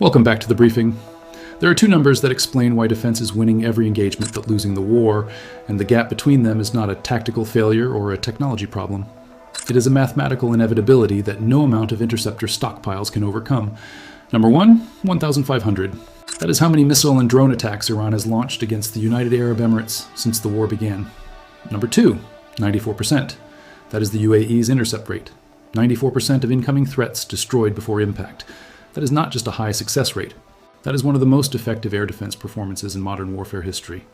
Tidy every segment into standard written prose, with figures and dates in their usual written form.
Welcome back to the briefing. There are two numbers that explain why defense is winning every engagement but losing the war, and the gap between them is not a tactical failure or a technology problem. It is a mathematical inevitability that no amount of interceptor stockpiles can overcome. Number one, 1,500. That is how many missile and drone attacks Iran has launched against the United Arab Emirates since the war began. Number two, 94%. That is the UAE's intercept rate. 94% of incoming threats destroyed before impact. That is not just a high success rate. That is one of the most effective air defense performances in modern warfare history.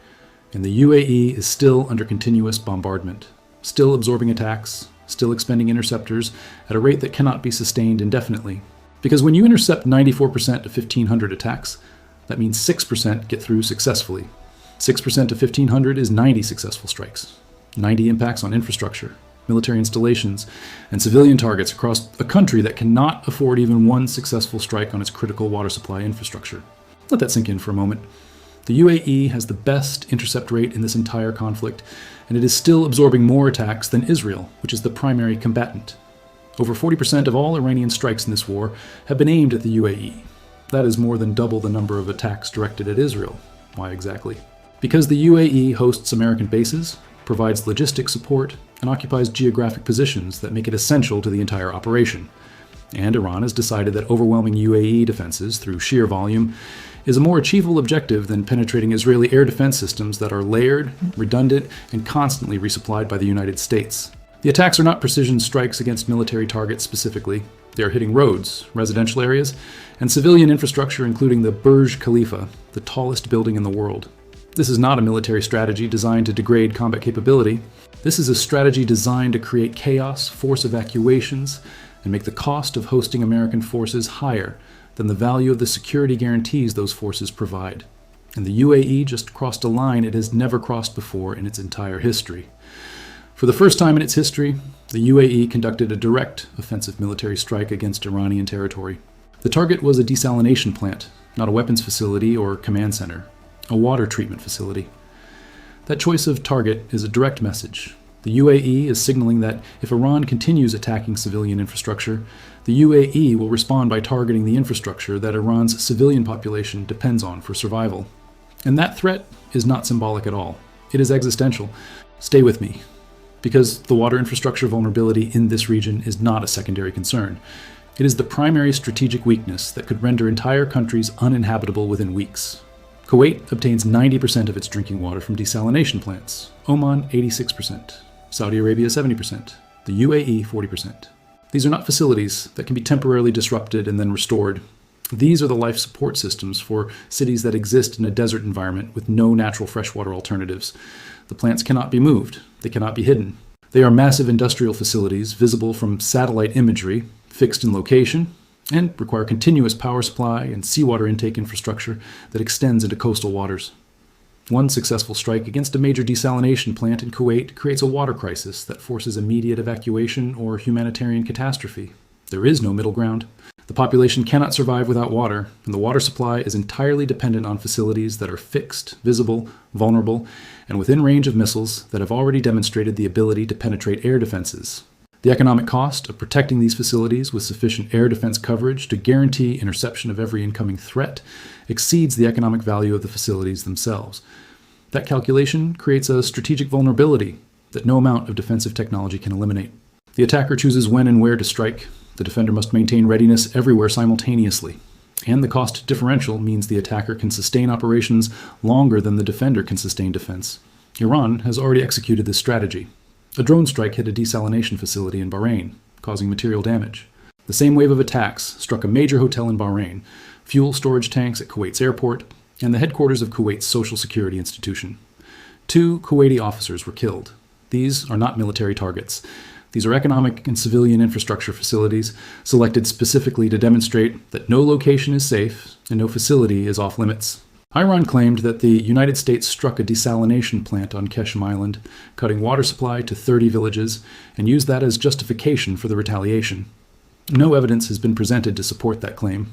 And the UAE is still under continuous bombardment, still absorbing attacks, still expending interceptors at a rate that cannot be sustained indefinitely. Because when you intercept 94% of 1,500 attacks, that means 6% get through successfully. 6% of 1,500 is 90 successful strikes, 90 impacts on infrastructure, military installations, and civilian targets across a country that cannot afford even one successful strike on its critical water supply infrastructure. Let that sink in for a moment. The UAE has the best intercept rate in this entire conflict, and it is still absorbing more attacks than Israel, which is the primary combatant. Over 40% of all Iranian strikes in this war have been aimed at the UAE. That is more than double the number of attacks directed at Israel. Why exactly? Because the UAE hosts American bases, provides logistic support, and occupies geographic positions that make it essential to the entire operation. And Iran has decided that overwhelming UAE defenses through sheer volume is a more achievable objective than penetrating Israeli air defense systems that are layered, redundant, and constantly resupplied by the United States. The attacks are not precision strikes against military targets specifically. They are hitting roads, residential areas, and civilian infrastructure, including the Burj Khalifa, the tallest building in the world. This is not a military strategy designed to degrade combat capability. This is a strategy designed to create chaos, force evacuations, and make the cost of hosting American forces higher than the value of the security guarantees those forces provide. And the UAE just crossed a line it has never crossed before in its entire history. For the first time in its history, the UAE conducted a direct offensive military strike against Iranian territory. The target was a desalination plant, not a weapons facility or command center, a water treatment facility. That choice of target is a direct message. The UAE is signaling that if Iran continues attacking civilian infrastructure, the UAE will respond by targeting the infrastructure that Iran's civilian population depends on for survival. And that threat is not symbolic at all. It is existential. Stay with me. Because the water infrastructure vulnerability in this region is not a secondary concern. It is the primary strategic weakness that could render entire countries uninhabitable within weeks. Kuwait obtains 90% of its drinking water from desalination plants, Oman 86%, Saudi Arabia 70%, the UAE 40%. These are not facilities that can be temporarily disrupted and then restored. These are the life support systems for cities that exist in a desert environment with no natural freshwater alternatives. The plants cannot be moved. They cannot be hidden. They are massive industrial facilities visible from satellite imagery, fixed in location, and require continuous power supply and seawater intake infrastructure that extends into coastal waters. One successful strike against a major desalination plant in Kuwait creates a water crisis that forces immediate evacuation or humanitarian catastrophe. There is no middle ground. The population cannot survive without water, and the water supply is entirely dependent on facilities that are fixed, visible, vulnerable, and within range of missiles that have already demonstrated the ability to penetrate air defenses. The economic cost of protecting these facilities with sufficient air defense coverage to guarantee interception of every incoming threat exceeds the economic value of the facilities themselves. That calculation creates a strategic vulnerability that no amount of defensive technology can eliminate. The attacker chooses when and where to strike. The defender must maintain readiness everywhere simultaneously. And the cost differential means the attacker can sustain operations longer than the defender can sustain defense. Iran has already executed this strategy. A drone strike hit a desalination facility in Bahrain, causing material damage. The same wave of attacks struck a major hotel in Bahrain, fuel storage tanks at Kuwait's airport, and the headquarters of Kuwait's social security institution. 2 Kuwaiti officers were killed. These are not military targets. These are economic and civilian infrastructure facilities selected specifically to demonstrate that no location is safe and no facility is off limits. Iran claimed that the United States struck a desalination plant on Keshem Island, cutting water supply to 30 villages, and used that as justification for the retaliation. No evidence has been presented to support that claim.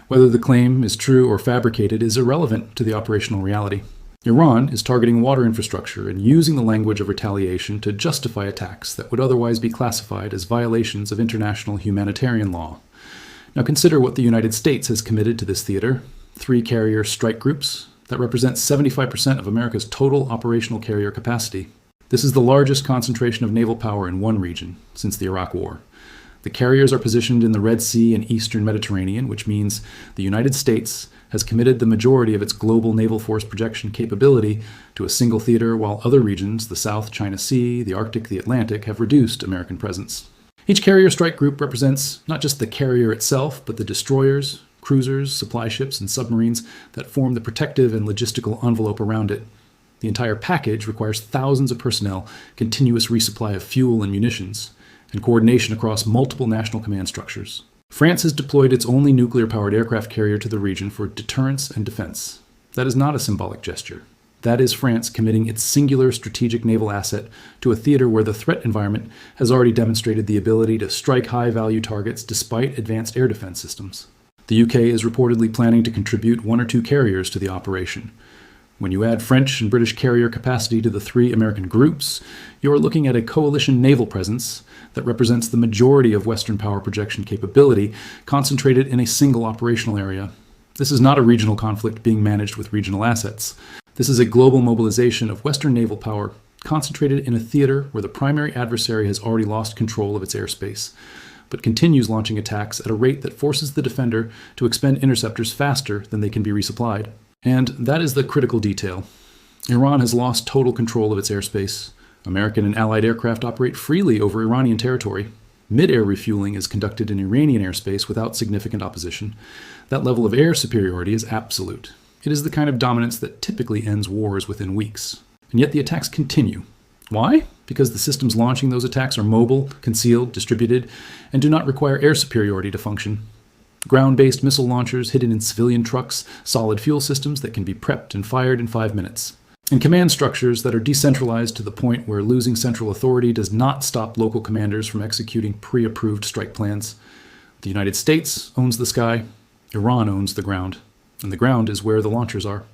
Whether the claim is true or fabricated is irrelevant to the operational reality. Iran is targeting water infrastructure and using the language of retaliation to justify attacks that would otherwise be classified as violations of international humanitarian law. Now consider what the United States has committed to this theater: 3 carrier strike groups that represent 75% of America's total operational carrier capacity. This is the largest concentration of naval power in one region since the Iraq War. The carriers are positioned in the Red Sea and Eastern Mediterranean, which means the United States has committed the majority of its global naval force projection capability to a single theater, while other regions, the South China Sea, the Arctic, the Atlantic, have reduced American presence. Each carrier strike group represents not just the carrier itself, but the destroyers, cruisers, supply ships, and submarines that form the protective and logistical envelope around it. The entire package requires thousands of personnel, continuous resupply of fuel and munitions, and coordination across multiple national command structures. France has deployed its only nuclear-powered aircraft carrier to the region for deterrence and defense. That is not a symbolic gesture. That is France committing its singular strategic naval asset to a theater where the threat environment has already demonstrated the ability to strike high-value targets despite advanced air defense systems. The UK is reportedly planning to contribute 1 or 2 carriers to the operation. When you add French and British carrier capacity to the 3 American groups, you are looking at a coalition naval presence that represents the majority of Western power projection capability concentrated in a single operational area. This is not a regional conflict being managed with regional assets. This is a global mobilization of Western naval power concentrated in a theater where the primary adversary has already lost control of its airspace, but continues launching attacks at a rate that forces the defender to expend interceptors faster than they can be resupplied. And that is the critical detail. Iran has lost total control of its airspace. American and Allied aircraft operate freely over Iranian territory. Mid-air refueling is conducted in Iranian airspace without significant opposition. That level of air superiority is absolute. It is the kind of dominance that typically ends wars within weeks. And yet the attacks continue. Why? Because the systems launching those attacks are mobile, concealed, distributed, and do not require air superiority to function. Ground-based missile launchers hidden in civilian trucks, solid fuel systems that can be prepped and fired in 5 minutes, and command structures that are decentralized to the point where losing central authority does not stop local commanders from executing pre-approved strike plans. The United States owns the sky, Iran owns the ground, and the ground is where the launchers are.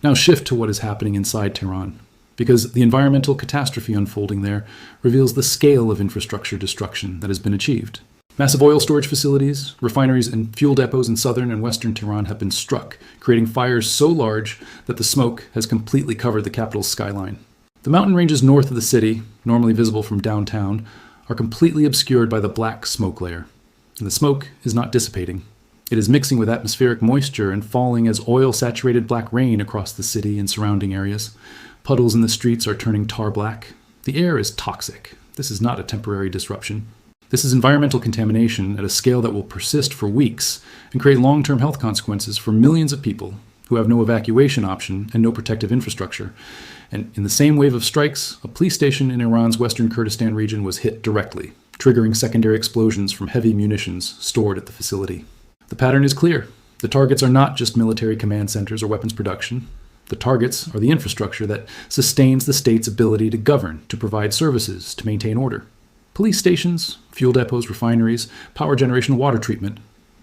Now shift to what is happening inside Tehran, because the environmental catastrophe unfolding there reveals the scale of infrastructure destruction that has been achieved. Massive oil storage facilities, refineries, and fuel depots in southern and western Tehran have been struck, creating fires so large that the smoke has completely covered the capital's skyline. The mountain ranges north of the city, normally visible from downtown, are completely obscured by the black smoke layer. And the smoke is not dissipating. It is mixing with atmospheric moisture and falling as oil-saturated black rain across the city and surrounding areas. Puddles in the streets are turning tar black. The air is toxic. This is not a temporary disruption. This is environmental contamination at a scale that will persist for weeks and create long-term health consequences for millions of people who have no evacuation option and no protective infrastructure. And in the same wave of strikes, a police station in Iran's western Kurdistan region was hit directly, triggering secondary explosions from heavy munitions stored at the facility. The pattern is clear. The targets are not just military command centers or weapons production. The targets are the infrastructure that sustains the state's ability to govern, to provide services, to maintain order. Police stations, fuel depots, refineries, power generation, water treatment.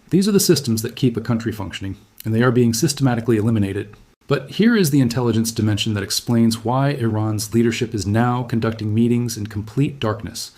These are the systems that keep a country functioning, and they are being systematically eliminated. But here is the intelligence dimension that explains why Iran's leadership is now conducting meetings in complete darkness.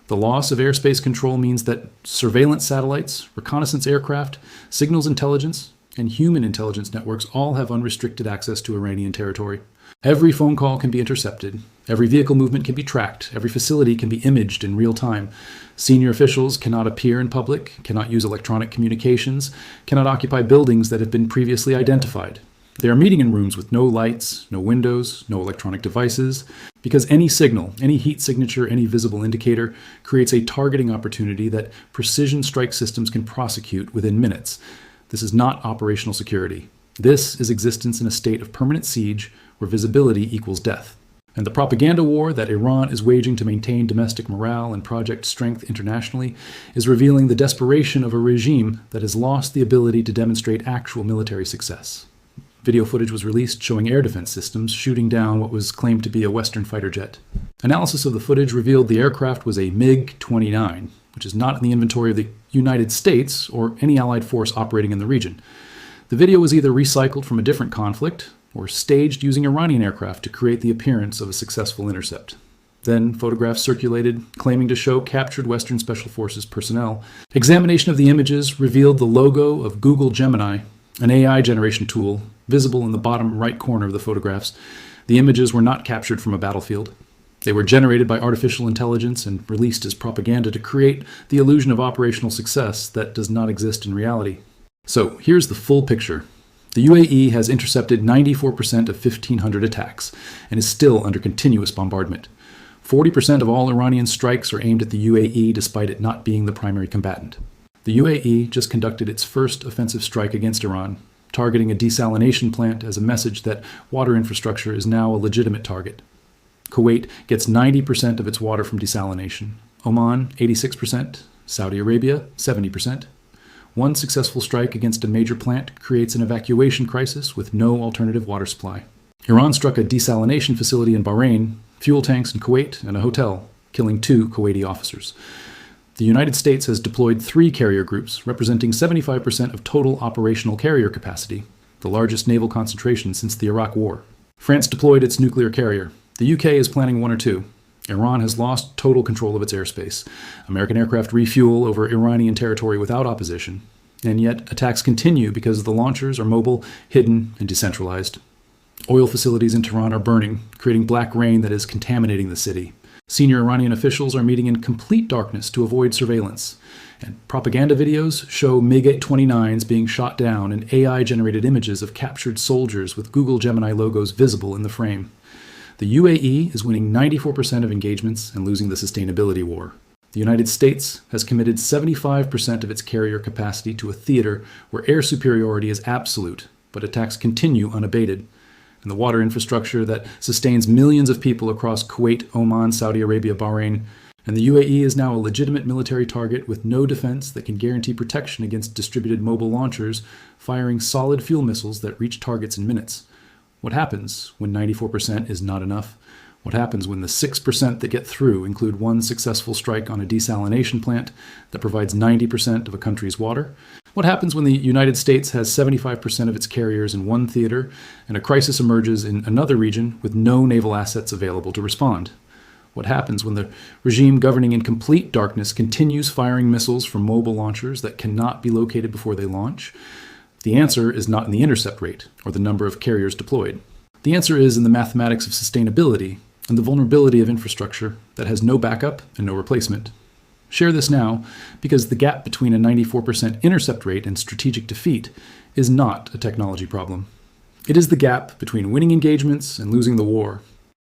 The loss of airspace control means that surveillance satellites, reconnaissance aircraft, signals intelligence, and human intelligence networks all have unrestricted access to Iranian territory. Every phone call can be intercepted. Every vehicle movement can be tracked. Every facility can be imaged in real time. Senior officials cannot appear in public, cannot use electronic communications, cannot occupy buildings that have been previously identified. They are meeting in rooms with no lights, no windows, no electronic devices, because any signal, any heat signature, any visible indicator creates a targeting opportunity that precision strike systems can prosecute within minutes. This is not operational security. This is existence in a state of permanent siege where visibility equals death. And the propaganda war that Iran is waging to maintain domestic morale and project strength internationally is revealing the desperation of a regime that has lost the ability to demonstrate actual military success. Video footage was released showing air defense systems shooting down what was claimed to be a Western fighter jet. Analysis of the footage revealed the aircraft was a MiG-29, which is not in the inventory of the United States or any allied force operating in the region. The video was either recycled from a different conflict or staged using Iranian aircraft to create the appearance of a successful intercept. Then photographs circulated claiming to show captured Western Special Forces personnel. Examination of the images revealed the logo of Google Gemini, an AI generation tool, visible in the bottom right corner of the photographs. The images were not captured from a battlefield. They were generated by artificial intelligence and released as propaganda to create the illusion of operational success that does not exist in reality. So here's the full picture. The UAE has intercepted 94% of 1,500 attacks and is still under continuous bombardment. 40% of all Iranian strikes are aimed at the UAE despite it not being the primary combatant. The UAE just conducted its first offensive strike against Iran, targeting a desalination plant as a message that water infrastructure is now a legitimate target. Kuwait gets 90% of its water from desalination, Oman 86%, Saudi Arabia 70%. One successful strike against a major plant creates an evacuation crisis with no alternative water supply. Iran struck a desalination facility in Bahrain, fuel tanks in Kuwait, and a hotel, killing 2 Kuwaiti officers. The United States has deployed 3 carrier groups, representing 75% of total operational carrier capacity, the largest naval concentration since the Iraq War. France deployed its nuclear carrier. The UK is planning 1 or 2. Iran has lost total control of its airspace. American aircraft refuel over Iranian territory without opposition. And yet, attacks continue because the launchers are mobile, hidden, and decentralized. Oil facilities in Tehran are burning, creating black rain that is contaminating the city. Senior Iranian officials are meeting in complete darkness to avoid surveillance. And propaganda videos show MiG-29s being shot down and AI-generated images of captured soldiers with Google Gemini logos visible in the frame. The UAE is winning 94% of engagements and losing the sustainability war. The United States has committed 75% of its carrier capacity to a theater where air superiority is absolute, but attacks continue unabated. And the water infrastructure that sustains millions of people across Kuwait, Oman, Saudi Arabia, Bahrain. And the UAE is now a legitimate military target with no defense that can guarantee protection against distributed mobile launchers firing solid fuel missiles that reach targets in minutes. What happens when 94% is not enough? What happens when the 6% that get through include one successful strike on a desalination plant that provides 90% of a country's water? What happens when the United States has 75% of its carriers in one theater and a crisis emerges in another region with no naval assets available to respond? What happens when the regime governing in complete darkness continues firing missiles from mobile launchers that cannot be located before they launch? The answer is not in the intercept rate or the number of carriers deployed. The answer is in the mathematics of sustainability and the vulnerability of infrastructure that has no backup and no replacement. Share this now, because the gap between a 94% intercept rate and strategic defeat is not a technology problem. It is the gap between winning engagements and losing the war,